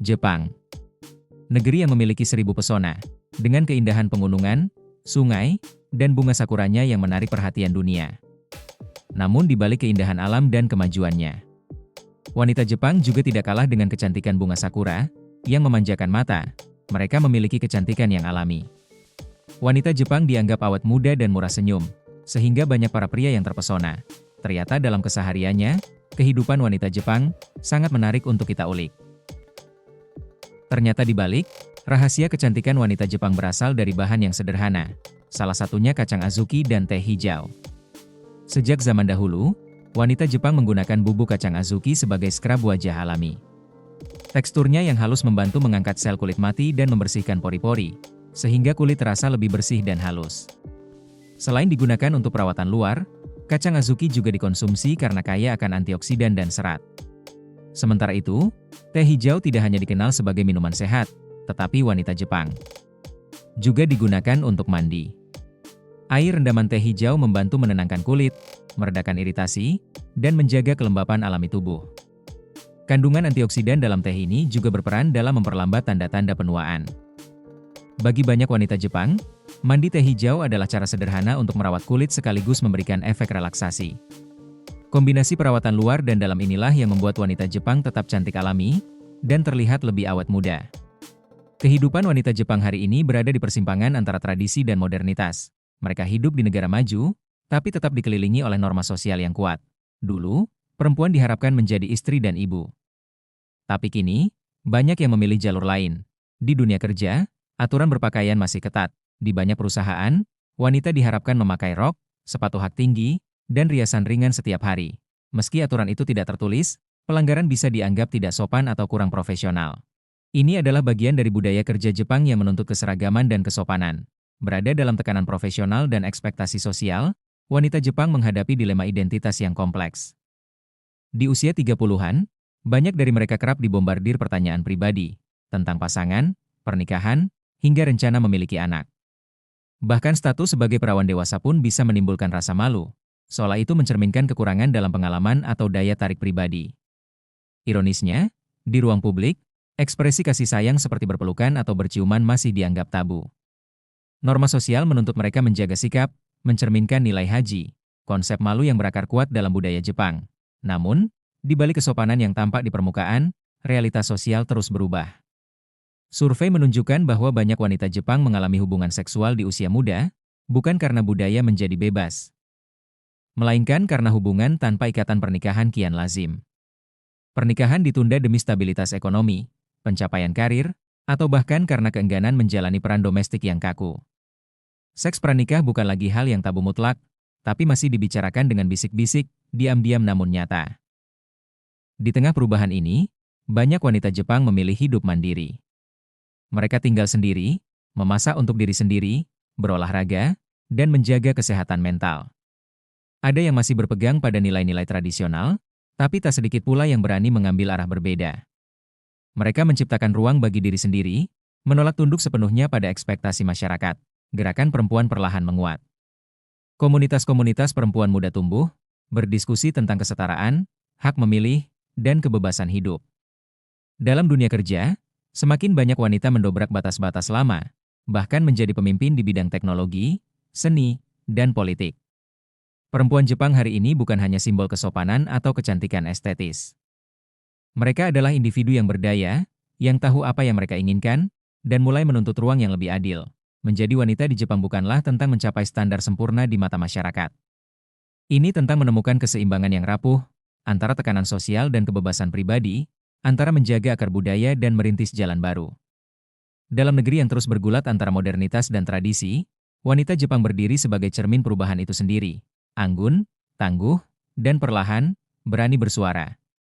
Jepang. Negeri yang memiliki 1000 pesona, dengan keindahan pegunungan, sungai, dan bunga sakuranya yang menarik perhatian dunia. Namun di balik keindahan alam dan kemajuannya, wanita Jepang juga tidak kalah dengan kecantikan bunga sakura, yang memanjakan mata. Mereka memiliki kecantikan yang alami. Wanita Jepang dianggap awet muda dan murah senyum, sehingga banyak para pria yang terpesona. Ternyata dalam kesehariannya, kehidupan wanita Jepang sangat menarik untuk kita ulik. Ternyata di balik, rahasia kecantikan wanita Jepang berasal dari bahan yang sederhana. Salah satunya kacang azuki dan teh hijau. Sejak zaman dahulu, wanita Jepang menggunakan bubuk kacang azuki sebagai skrab wajah alami. Teksturnya yang halus membantu mengangkat sel kulit mati dan membersihkan pori-pori, sehingga kulit terasa lebih bersih dan halus. Selain digunakan untuk perawatan luar, kacang azuki juga dikonsumsi karena kaya akan antioksidan dan serat. Sementara itu, teh hijau tidak hanya dikenal sebagai minuman sehat, tetapi wanita Jepang juga digunakan untuk mandi. Air rendaman teh hijau membantu menenangkan kulit, meredakan iritasi, dan menjaga kelembapan alami tubuh. Kandungan antioksidan dalam teh ini juga berperan dalam memperlambat tanda-tanda penuaan. Bagi banyak wanita Jepang, mandi teh hijau adalah cara sederhana untuk merawat kulit sekaligus memberikan efek relaksasi. Kombinasi perawatan luar dan dalam inilah yang membuat wanita Jepang tetap cantik alami, dan terlihat lebih awet muda. Kehidupan wanita Jepang hari ini berada di persimpangan antara tradisi dan modernitas. Mereka hidup di negara maju, tapi tetap dikelilingi oleh norma sosial yang kuat. Dulu, perempuan diharapkan menjadi istri dan ibu. Tapi kini, banyak yang memilih jalur lain. Di dunia kerja, aturan berpakaian masih ketat. Di banyak perusahaan, wanita diharapkan memakai rok, sepatu hak tinggi, dan riasan ringan setiap hari. Meski aturan itu tidak tertulis, pelanggaran bisa dianggap tidak sopan atau kurang profesional. Ini adalah bagian dari budaya kerja Jepang yang menuntut keseragaman dan kesopanan. Berada dalam tekanan profesional dan ekspektasi sosial, wanita Jepang menghadapi dilema identitas yang kompleks. Di usia 30-an, banyak dari mereka kerap dibombardir pertanyaan pribadi tentang pasangan, pernikahan, hingga rencana memiliki anak. Bahkan status sebagai perawan dewasa pun bisa menimbulkan rasa malu. Seolah itu mencerminkan kekurangan dalam pengalaman atau daya tarik pribadi. Ironisnya, di ruang publik, ekspresi kasih sayang seperti berpelukan atau berciuman masih dianggap tabu. Norma sosial menuntut mereka menjaga sikap, mencerminkan nilai haji, konsep malu yang berakar kuat dalam budaya Jepang. Namun, di balik kesopanan yang tampak di permukaan, realitas sosial terus berubah. Survei menunjukkan bahwa banyak wanita Jepang mengalami hubungan seksual di usia muda, bukan karena budaya menjadi bebas, melainkan karena hubungan tanpa ikatan pernikahan kian lazim. Pernikahan ditunda demi stabilitas ekonomi, pencapaian karir, atau bahkan karena keengganan menjalani peran domestik yang kaku. Seks pranikah bukan lagi hal yang tabu mutlak, tapi masih dibicarakan dengan bisik-bisik, diam-diam namun nyata. Di tengah perubahan ini, banyak wanita Jepang memilih hidup mandiri. Mereka tinggal sendiri, memasak untuk diri sendiri, berolahraga, dan menjaga kesehatan mental. Ada yang masih berpegang pada nilai-nilai tradisional, tapi tak sedikit pula yang berani mengambil arah berbeda. Mereka menciptakan ruang bagi diri sendiri, menolak tunduk sepenuhnya pada ekspektasi masyarakat. Gerakan perempuan perlahan menguat. Komunitas-komunitas perempuan muda tumbuh, berdiskusi tentang kesetaraan, hak memilih, dan kebebasan hidup. Dalam dunia kerja, semakin banyak wanita mendobrak batas-batas lama, bahkan menjadi pemimpin di bidang teknologi, seni, dan politik. Perempuan Jepang hari ini bukan hanya simbol kesopanan atau kecantikan estetis. Mereka adalah individu yang berdaya, yang tahu apa yang mereka inginkan, dan mulai menuntut ruang yang lebih adil. Menjadi wanita di Jepang bukanlah tentang mencapai standar sempurna di mata masyarakat. Ini tentang menemukan keseimbangan yang rapuh, antara tekanan sosial dan kebebasan pribadi, antara menjaga akar budaya dan merintis jalan baru. Dalam negeri yang terus bergulat antara modernitas dan tradisi, wanita Jepang berdiri sebagai cermin perubahan itu sendiri. Anggun, tangguh, dan perlahan, berani bersuara.